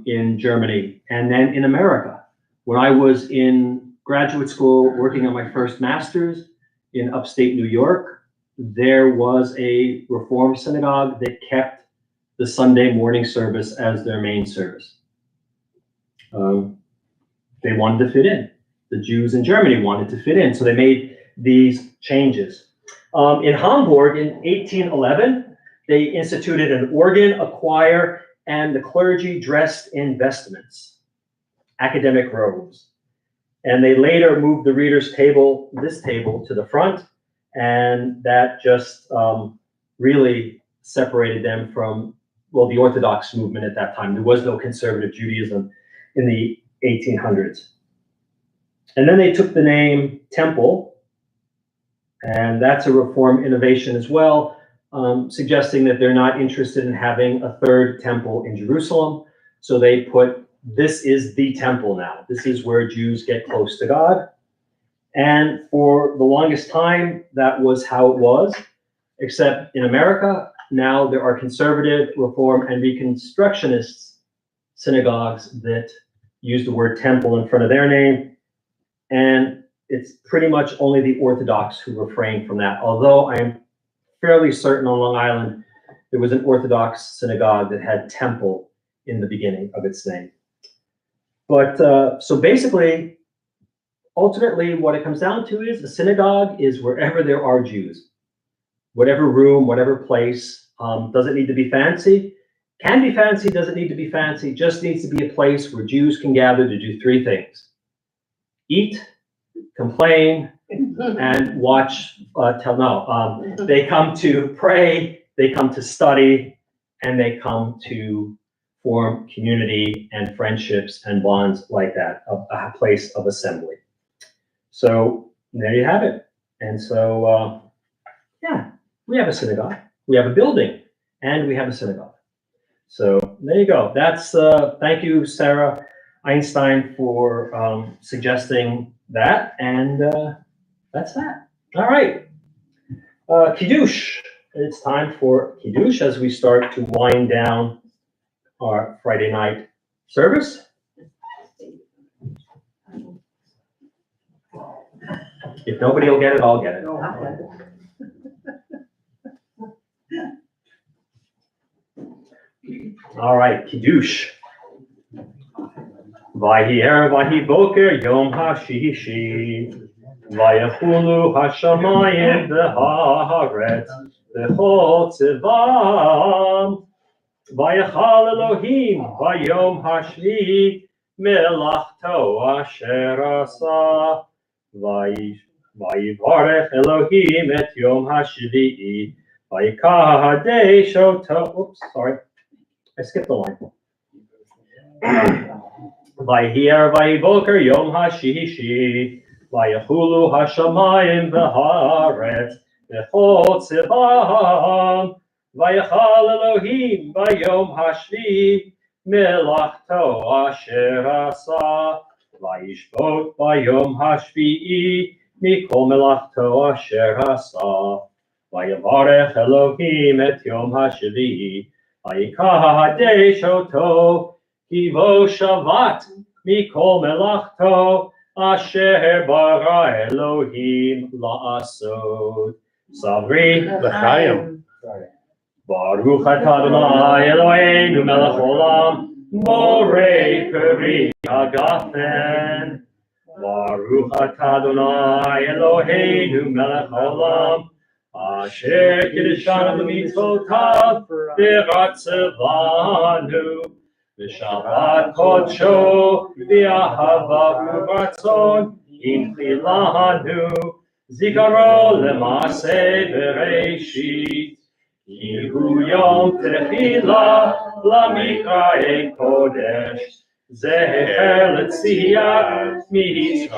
in Germany, and then in America. When I was in graduate school working on my first master's in upstate New York, there was a Reform synagogue that kept the Sunday morning service as their main service. they wanted to fit in. The Jews in Germany wanted to fit in, so they made these changes. In Hamburg in 1811, they instituted an organ, a choir, and the clergy dressed in vestments, academic robes. And they later moved the readers' table, this table, to the front, and that just really separated them from, well, the Orthodox movement at that time. There was no conservative Judaism in the 1800s. And then they took the name Temple, and that's a Reform innovation as well, suggesting that they're not interested in having a third temple in Jerusalem. So they put, this is the temple now. This is where Jews get close to God. And for the longest time, that was how it was, except in America, now there are conservative, Reform, and Reconstructionist synagogues that use the word temple in front of their name. And it's pretty much only the Orthodox who refrain from that. Although I am fairly certain on Long Island, there was an Orthodox synagogue that had temple in the beginning of its name. But so basically, ultimately, what it comes down to is a synagogue is wherever there are Jews. Whatever room, whatever place, doesn't need to be fancy. Can be fancy, doesn't need to be fancy, just needs to be a place where Jews can gather to do three things: eat, complain, and watch, they come to pray, they come to study, and they come to form community and friendships and bonds like that, a place of assembly. So there you have it. And so, yeah, we have a synagogue, we have a building, and we have a synagogue. So there you go. That's, thank you, Sarah Einstein, for suggesting that, and that's that. All right, Kiddush. It's time for Kiddush as we start to wind down our Friday night service. If nobody will get it, I'll get it. All right, Kiddush. Vahi'er vahiboker yom hashishi, vayachulu hashamayim v'haaretz v'chol tzivam, vayachal Elohim vayom hashvi melachto asher asa, vayivarech Elohim et yom hashvi'i, vayikah hadei shoto. Oops, sorry, I skipped the line. Vahi'er vahiboker yom hashishi, vayachulu hashamayim v'haaretz v'chol tzivam, vayachal Elohim vayom hashvi melachto asher asa, vayishbot vayom hashvi'i mikol melachto asher asa, vayavarech Elohim et yom hashvi'i, vayikah hadei shoto Kivo shavat mikol melachto asher bara Elohim la'asod. Savri L'chaim. Baruch atah Adonai Eloheinu melech olam, borei peri hagafen. Baruch atah Adonai Eloheinu melech olam, asher kiddushanu b'mitzvotav v'ratzevanu. V'shabbat kodsho v'ahava u'ratzon imchilanu, zikaro lema'aseh bereishit, kihu yom techila lamikra'ei kodesh, zecher l'tziat mitzrayim,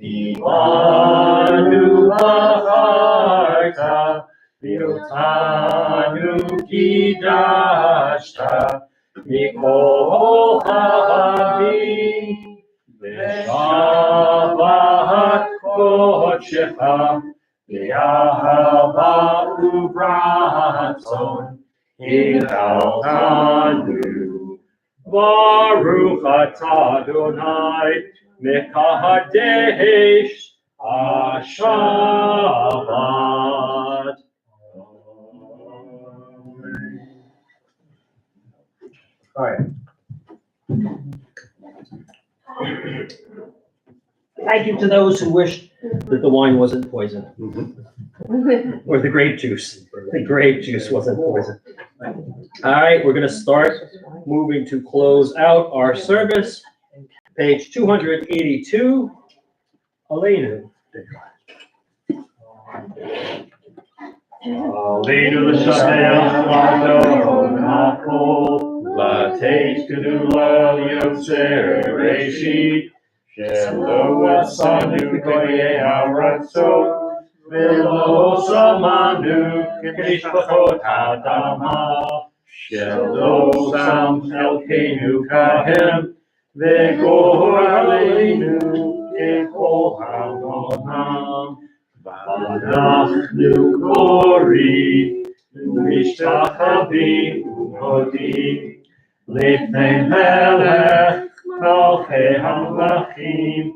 imanu b'charta V'otanu kidashta mikol ha'avim, v'shabbat kodshecha v'ahava u'ratzon hilchaltanu. Baruch atah Adonai mekadesh hashabbat. All right. Thank you to those who wished that the wine wasn't poison, or the grape juice. The grape juice wasn't poison. All right, we're going to start moving to close out our service. Page 282, Aleinu. Aleinu l'shabeach v'ador na'kol, v'teich kedula yotzer reshit, shelo asanu goyei ha'aratzot, v'lo samanu k'mishpachot ha'adama, shelo sam chelkeinu kahem, v'gor aleinu k'kol ha'monam. V'anachnu kori, u'mishtachavim u'modim, lifnei melech malchei hamlachim,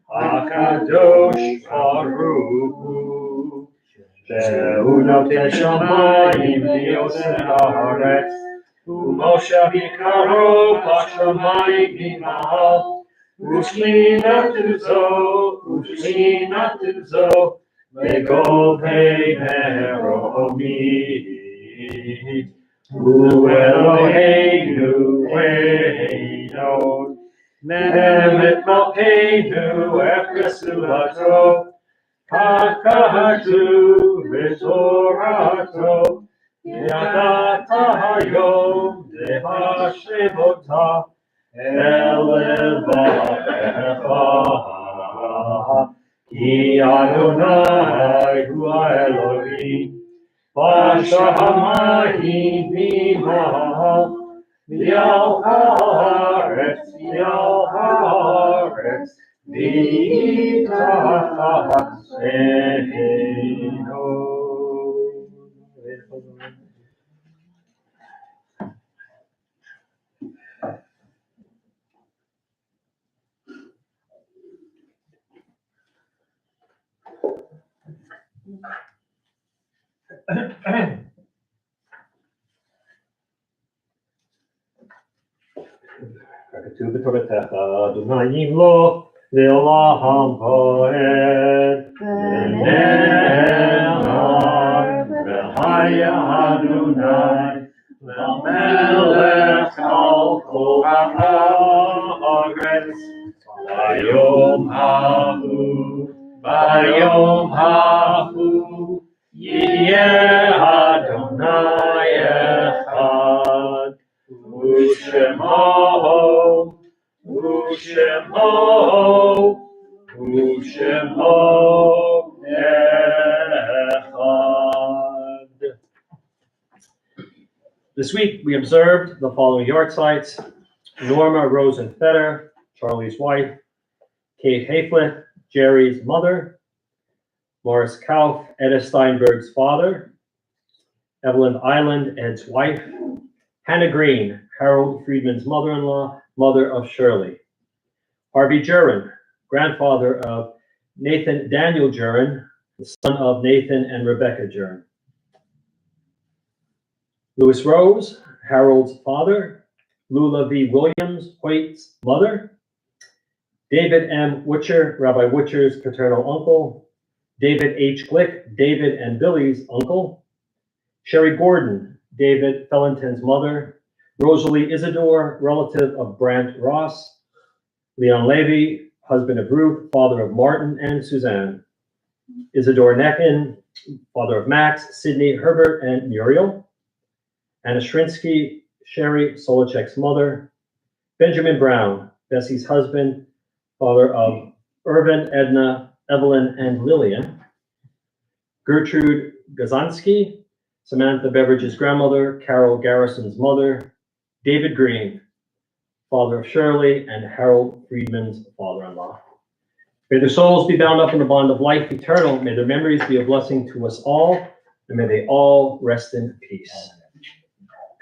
hakadosh baruch hu. Shehu noten shamayim v'yoseh haaretz, u'moshav yikaro b'shamayim b'mahal, u'shlinatu zo, V'govei meromi, U'Eloheinu Eino, Ne'emet Malkeinu Efkesulato, Hakahatu V'Torato, Yadata Hayom Dehashemota, Elevatecha. Ki Adonai hu Elohim, b'shamayim v'mahal, v'al haaretz, v'itachas eino. Katuv b'toratecha, Adonai lo le'olam ha'ed. V'ne'emar, v'haya Adonai, v'melech al kol ha'aretz. Bayom hahu, Yeh Adonai echad, U'shemo echad. This week we observed the following yahrzeits: Norma Rosenfeder, Charlie's wife; Kate Hayflett, Jerry's mother; Morris Kauf, Edda Steinberg's father; Evelyn Island, Ed's wife; Hannah Green, Harold Friedman's mother-in-law, mother of Shirley; Harvey Jurin, grandfather of Nathan Daniel Jurin, the son of Nathan and Rebecca Jurin; Louis Rose, Harold's father; Lula V. Williams, Hoyt's mother; David M. Witcher, Rabbi Witcher's paternal uncle; David H. Glick, David and Billy's uncle; Sherry Gordon, David Fellenton's mother; Rosalie Isidore, relative of Brant Ross; Leon Levy, husband of Ruth, father of Martin and Suzanne; Isidore Neckin, father of Max, Sydney, Herbert, and Muriel; Anna Shrinsky, Sherry Solachek's mother; Benjamin Brown, Bessie's husband, father of Irvin, Edna, Evelyn, and Lillian; Gertrude Gazansky, Samantha Beveridge's grandmother, Carol Garrison's mother; David Green, father of Shirley, and Harold Friedman's father-in-law. May their souls be bound up in the bond of life eternal. May their memories be a blessing to us all, and may they all rest in peace.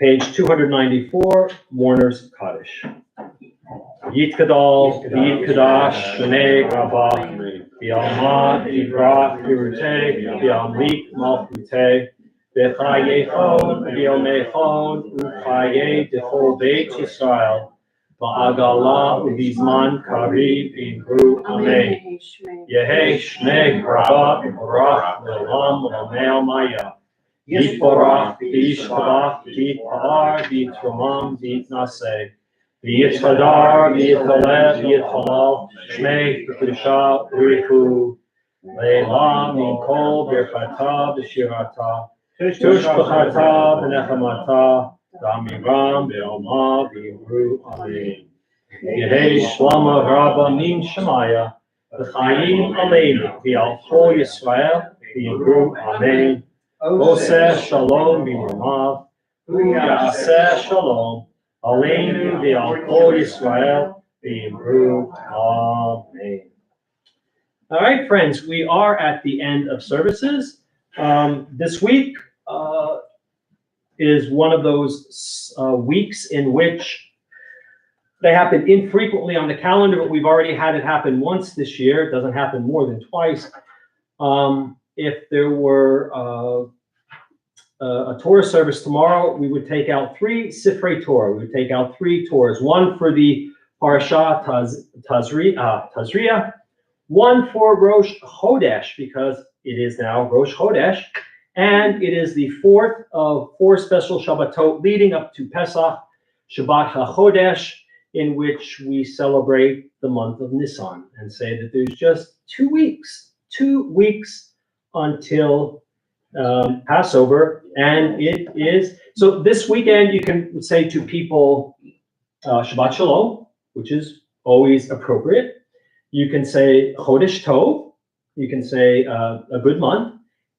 Page 294, Mourner's Kaddish. Yitkadal, Yitkadash, Shnei Rabah, Yalma, Yivrach, Yiruteh, Yamlik, Malchuteh, Bechayechon, Yomechon, Uchaye, Dechol Beit Yisrael, ba'agala ubizman kariv imru amen. Yehi shmei rabba v'orach le'olam le'olam maya. Yitporach v'yishtabach v'yitpa'ar v'yitromam v'yitnaseh. V'yitchadar v'yitalev v'yithalal shmei v'kedusha urichu. Le'elam minkol birchata v'shirata. Tushbachata v'nechamata. Damiram v'oma v'imru amen. Yehi shlama rabba min shemaya. V'chaim aleinu v'al kol Yisrael v'imru amen. Oseh shalom b'yomav. Yaseh shalom. Aleinu v'al kol Yisrael v'imru amen. All right, friends, we are at the end of services. This week is one of those weeks in which they happen infrequently on the calendar, but we've already had it happen once this year. It doesn't happen more than twice. If there were a Torah service tomorrow, we would take out 3 Sifrei Torah. We would take out 3 Torahs, one for the Parasha Tazria, one for Rosh Chodesh, because it is now Rosh Chodesh, and it is the 4th of 4 special Shabbatot leading up to Pesach, Shabbat HaChodesh, in which we celebrate the month of Nisan and say that there's just 2 weeks until Passover, and it is, so this weekend you can say to people Shabbat Shalom, which is always appropriate. You can say Chodesh Tov, you can say a good month,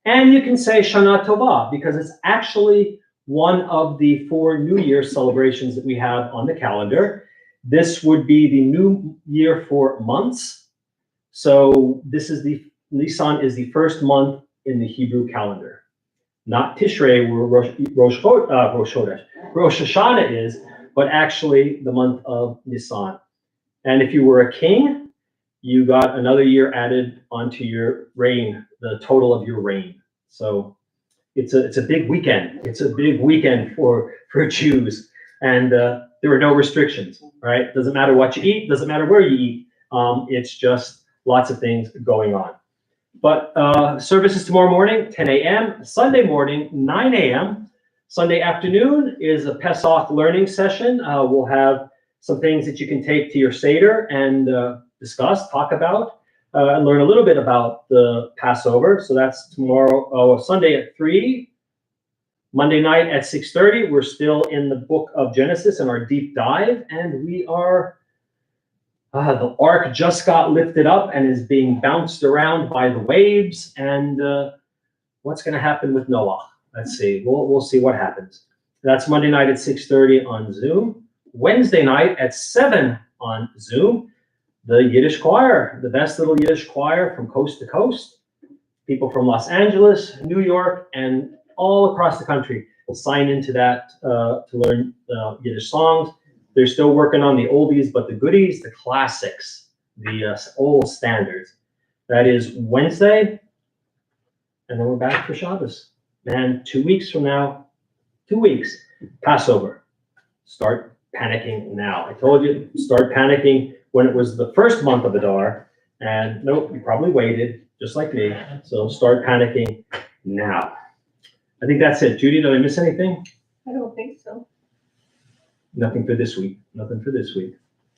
and you can say Shana Tova, because it's actually one of the 4 New Year celebrations that we have on the calendar. This would be the new year for months. So this is Nisan is the first month in the Hebrew calendar. Not Tishrei, where Rosh Hashanah is, but actually the month of Nisan. And if you were a king, you got another year added onto your reign, the total of your reign. So it's a big weekend. It's a big weekend for Jews, and there are no restrictions. Right? Doesn't matter what you eat. Doesn't matter where you eat. It's just lots of things going on. But services tomorrow morning, 10 a.m. Sunday morning, 9 a.m. Sunday afternoon is a Pesach learning session. We'll have some things that you can take to your Seder and discuss, talk about, and learn a little bit about the Passover. So that's tomorrow, Sunday at 3. Monday night at 6:30. We're still in the book of Genesis and our deep dive, and we are, the ark just got lifted up and is being bounced around by the waves. And what's going to happen with Noah? Let's see. We'll see what happens. That's Monday night at 6:30 on Zoom. Wednesday night at 7 on Zoom. The Yiddish Choir, the best little Yiddish choir from coast to coast. People from Los Angeles, New York, and all across the country will sign into that to learn Yiddish songs. They're still working on the oldies, but the goodies, the classics, the old standards. That is Wednesday, and then we're back for Shabbos. And 2 weeks from now, 2 weeks, Passover. Start panicking now. I told you, start panicking when it was the first month of Adar, and nope, you probably waited, just like me. So start panicking now. I think that's it. Judy, did I miss anything? I don't think so. Nothing for this week. Nothing for this week.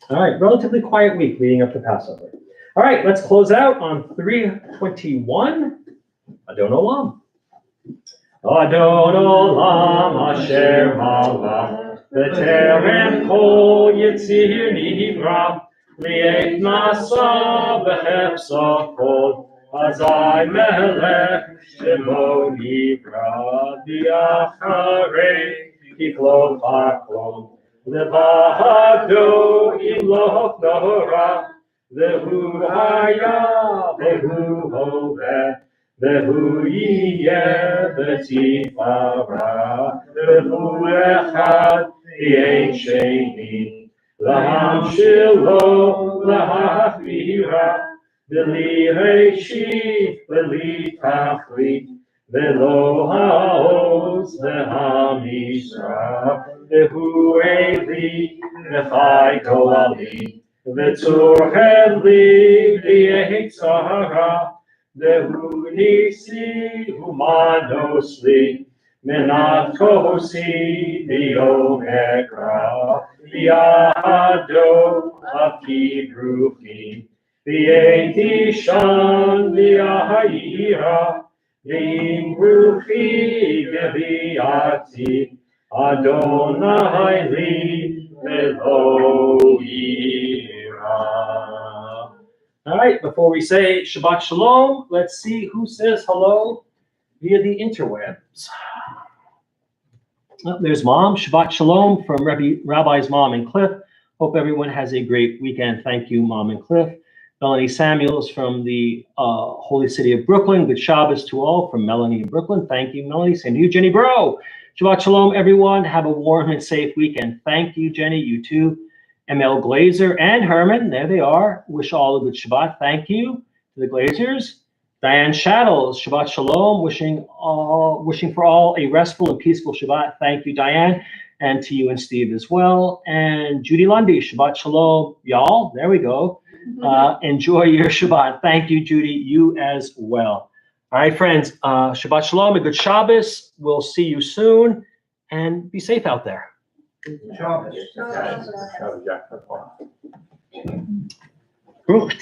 All right, relatively quiet week leading up to Passover. All right, let's close out on 321. Adon Olam. Adon Olam Asher Malach B'terem Kol Yitzir Nivra Li'et Nasa B'chepsa Kol Azai Melech Shemo Nivra V'Acharei Kiklot HaKlon Levado Imloch Nohora Vehu Haya Vehu Hoveh Vehu Yiyeh V'Tifara Vehu Echad V'Yein Sheni Laham Shilo Lahachvira V'li Reishit V'li Tachlit V'lo Ha'oz V'Hamisra Vehu Eli, V'chai Goali, V'tzur Hedli, V'yehitzahara, Vehu Nisi, Humanos Li, Menat Kohosi, V'yomekra, V'yahado, Aki Bruchi, V'yetishan, V'yahayira, V'im Bruchi, V'yati, Adonai li velo yira. All right, before we say Shabbat Shalom, let's see who says hello via the interwebs. Oh, there's Mom. Shabbat Shalom from Rabbi's Mom and Cliff. Hope everyone has a great weekend. Thank you, Mom and Cliff. Melanie Samuels from the Holy City of Brooklyn. Good Shabbos to all from Melanie in Brooklyn. Thank you, Melanie. Same to you, Jenny Bro. Shabbat Shalom, everyone. Have a warm and safe weekend. Thank you, Jenny. You too. ML Glazer and Herman. There they are. Wish all a good Shabbat. Thank you to the Glazers. Diane Shaddles. Shabbat Shalom. Wishing for all a restful and peaceful Shabbat. Thank you, Diane. And to you and Steve as well. And Judy Lundy. Shabbat Shalom, y'all. There we go. Enjoy your Shabbat. Thank you, Judy. You as well. All right, friends. Shabbat Shalom. A good Shabbos. We'll see you soon. And be safe out there. Shabbos. Ruch.